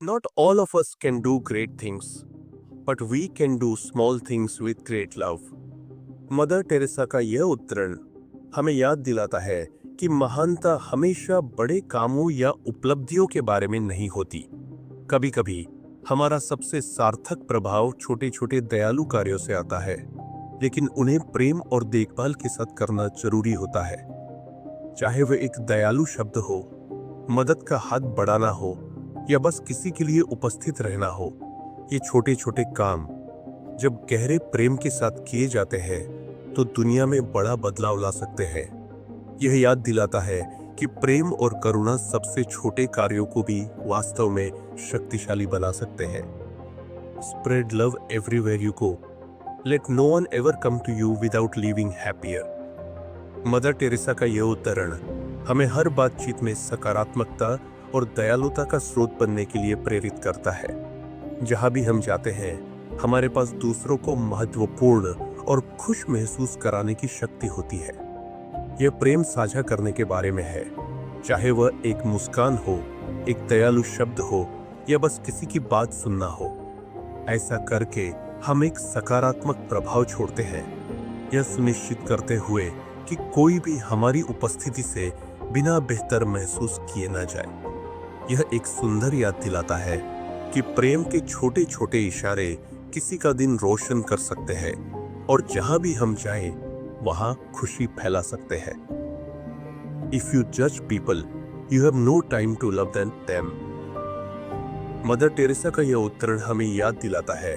Not all of us can do great things, but we can do small things with great love. Mother Teresa का यह उद्धरण हमें याद दिलाता है कि महानता हमेशा बड़े कामों या उपलब्धियों के बारे में नहीं होती। कभी कभी हमारा सबसे सार्थक प्रभाव छोटे छोटे दयालु कार्यों से आता है, लेकिन उन्हें प्रेम और देखभाल के साथ करना जरूरी होता है। चाहे वह एक दयालु शब्द हो, मदद का हाथ बढ़ाना हो या बस किसी के लिए उपस्थित रहना हो, ये छोटे छोटे काम जब गहरे प्रेम के साथ किए जाते हैं तो दुनिया में बड़ा बदलाव ला सकते हैं। यह याद दिलाता है कि प्रेम और करुणा सबसे छोटे कार्यों को भी वास्तव में शक्तिशाली बना सकते हैं। Spread love everywhere you go, let no one ever come to you without leaving happier. Mother Teresa का यह उद्धरण हमें हर बातचीत में सकारात्मकता और दयालुता का स्रोत बनने के लिए प्रेरित करता है। जहां भी हम जाते हैं, हमारे पास दूसरों को महत्वपूर्ण और खुश महसूस कराने की शक्ति होती है। यह प्रेम साझा करने के बारे में है, चाहे वह एक मुस्कान हो, एक दयालु शब्द हो या बस किसी की बात सुनना हो। ऐसा करके हम एक सकारात्मक प्रभाव छोड़ते हैं, यह सुनिश्चित करते हुए कि कोई भी हमारी उपस्थिति से बिना बेहतर महसूस किए ना जाए। यह एक सुंदर याद दिलाता है कि प्रेम के छोटे छोटे इशारे किसी का दिन रोशन कर सकते हैं और जहां भी हम जाएं, वहां खुशी फैला सकते हैं। इफ यू जज people, you have no time to love them. Mother Teresa का यह उद्धरण हमें याद दिलाता है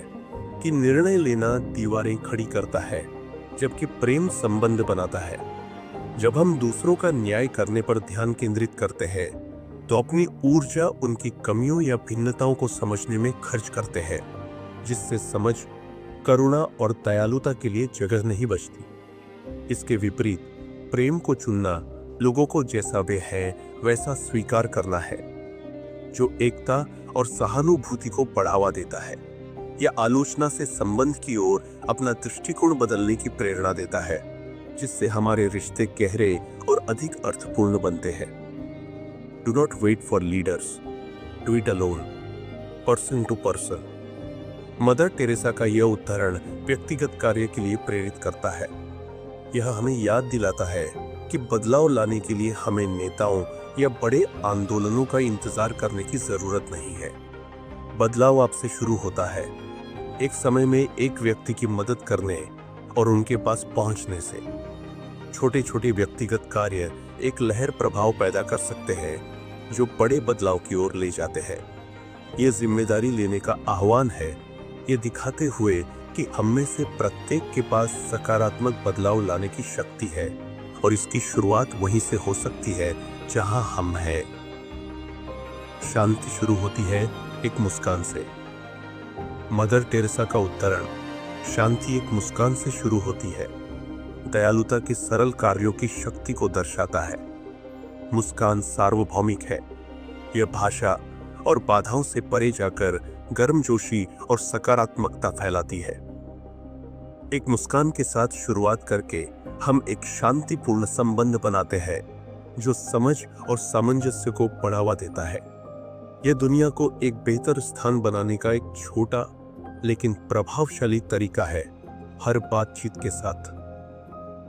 कि निर्णय लेना दीवारें खड़ी करता है, जबकि प्रेम संबंध बनाता है। जब हम दूसरों का न्याय करने पर ध्यान केंद्रित करते हैं, तो अपनी ऊर्जा उनकी कमियों या भिन्नताओं को समझने में खर्च करते हैं, जिससे समझ, करुणा और दयालुता के लिए जगह नहीं बचती। इसके विपरीत प्रेम को चुनना लोगों को जैसा वे हैं वैसा स्वीकार करना है, जो एकता और सहानुभूति को बढ़ावा देता है या आलोचना से संबंध की ओर अपना दृष्टिकोण बदलने की प्रेरणा देता है, जिससे हमारे रिश्ते गहरे और अधिक अर्थपूर्ण बनते हैं। Do not wait for leaders, do it alone, person to person. Mother Teresa का यह उदाहरण व्यक्तिगत कार्य के लिए प्रेरित करता है। यह हमें याद दिलाता है कि बदलाव लाने के लिए हमें नेताओं या बड़े आंदोलनों का इंतजार करने की जरूरत नहीं है। बदलाव आपसे शुरू होता है, एक समय में एक व्यक्ति की मदद करने और उनके पास पहुंचने से। छोटे छोटे व्यक्तिगत कार्य एक लहर प्रभाव पैदा कर सकते हैं, जो बड़े बदलाव की ओर ले जाते हैं। यह जिम्मेदारी लेने का आह्वान है, ये दिखाते हुए कि हम में से प्रत्येक के पास सकारात्मक बदलाव लाने की शक्ति है और इसकी शुरुआत वहीं से हो सकती है जहां हम हैं। शांति शुरू होती है एक मुस्कान से। मदर टेरेसा का उद्धरण शांति एक मुस्कान से शुरू होती है दयालुता के सरल कार्यों की शक्ति को दर्शाता है। मुस्कान सार्वभौमिक है, यह भाषा और बाधाओं से परे जाकर गर्मजोशी और सकारात्मकता फैलाती है। एक मुस्कान के साथ शुरुआत करके हम एक शांतिपूर्ण संबंध बनाते हैं, जो समझ और सामंजस्य को बढ़ावा देता है। यह दुनिया को एक बेहतर स्थान बनाने का एक छोटा लेकिन प्रभावशाली तरीका है। हर बातचीत के साथ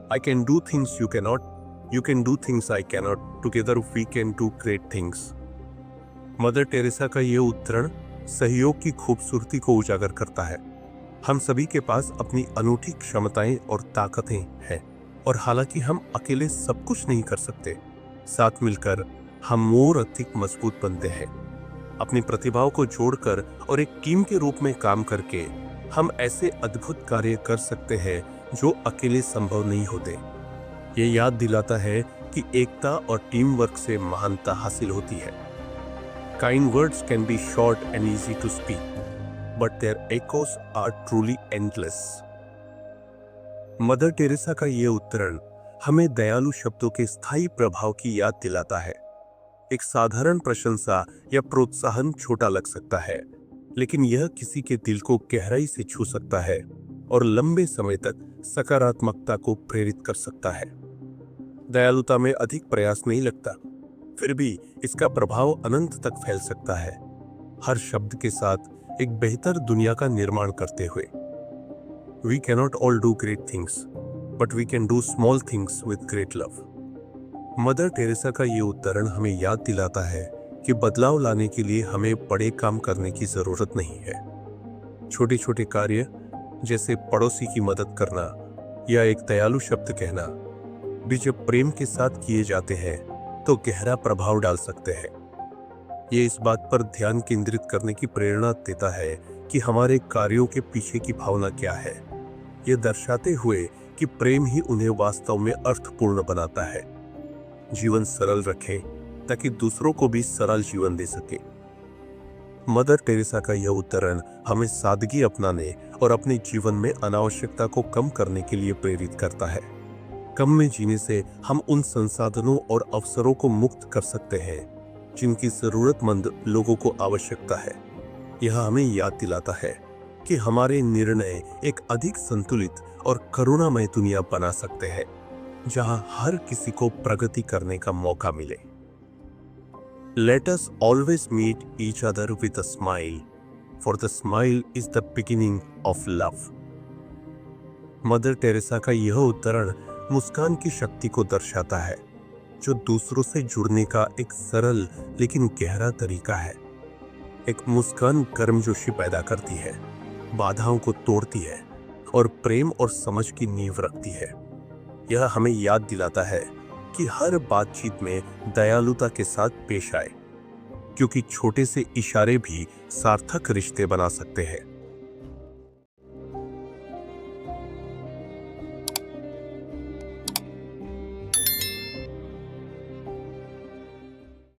I can do things you cannot, you can do things I cannot, together we can do great things। Mother Teresa का यह उद्धरण सहयोग की खूबसूरती को उजागर करता है। हम सभी के पास अपनी अनूठी क्षमताएं और ताकतें हैं, और हालांकि हम अकेले सब कुछ नहीं कर सकते, साथ मिलकर हम और अधिक मजबूत बनते हैं। अपनी प्रतिभाओं को जोड़कर और एक टीम के रूप में काम करके हम ऐसे अद्भुत कार्य कर सकते हैं जो अकेले संभव नहीं होते। ये याद दिलाता है कि एकता और टीम वर्क से महानता हासिल होती है। Kind words can be short and easy to speak, but their echoes are truly endless. Mother Teresa का यह उद्धरण हमें दयालु शब्दों के स्थायी प्रभाव की याद दिलाता है। एक साधारण प्रशंसा या प्रोत्साहन छोटा लग सकता है, लेकिन यह किसी के दिल को गहराई से छू सकता है और लंबे समय तक सकारात्मकता को प्रेरित कर सकता है। दयालुता में अधिक प्रयास नहीं लगता, फिर भी इसका प्रभाव अनंत तक फैल सकता है। हर शब्द के साथ एक बेहतर दुनिया का निर्माण करते हुए। We cannot all do great things, but we can do small things with great love. Mother Teresa का ये उद्धरण हमें याद दिलाता है कि बदलाव लाने के लिए हमें बड़े काम करने की जरूरत नहीं है। छोटे छोटे कार्य जैसे पड़ोसी की मदद करना या एक दयालु शब्द कहना भी जब प्रेम के साथ किए जाते हैं तो गहरा प्रभाव डाल सकते हैं। ये इस बात पर ध्यान केंद्रित करने की प्रेरणा देता है कि हमारे कार्यों के पीछे की भावना क्या है, ये दर्शाते हुए कि प्रेम ही उन्हें वास्तव में अर्थपूर्ण बनाता है। जीवन सरल रखें ताकि दूसरों को भी सरल जीवन दे सके। मदर टेरेसा का यह उद्धरण हमें सादगी अपनाने और अपने जीवन में अनावश्यकता को कम करने के लिए प्रेरित करता है। कम में जीने से हम उन संसाधनों और अवसरों को मुक्त कर सकते हैं जिनकी जरूरतमंद लोगों को आवश्यकता है। यह हमें याद दिलाता है कि हमारे निर्णय एक अधिक संतुलित और करुणामय दुनिया बना सकते हैं जहां हर किसी को प्रगति करने का मौका मिले। Let us always meet each other with a smile, for the smile is the beginning of love. Mother Teresa का यह उद्धरण मुस्कान की शक्ति को दर्शाता है, जो दूसरों से जुड़ने का एक सरल लेकिन गहरा तरीका है। एक मुस्कान गर्मजोशी पैदा करती है, बाधाओं को तोड़ती है और प्रेम और समझ की नींव रखती है। यह हमें याद दिलाता है कि हर बातचीत में दयालुता के साथ पेश आए, क्योंकि छोटे से इशारे भी सार्थक रिश्ते बना सकते हैं।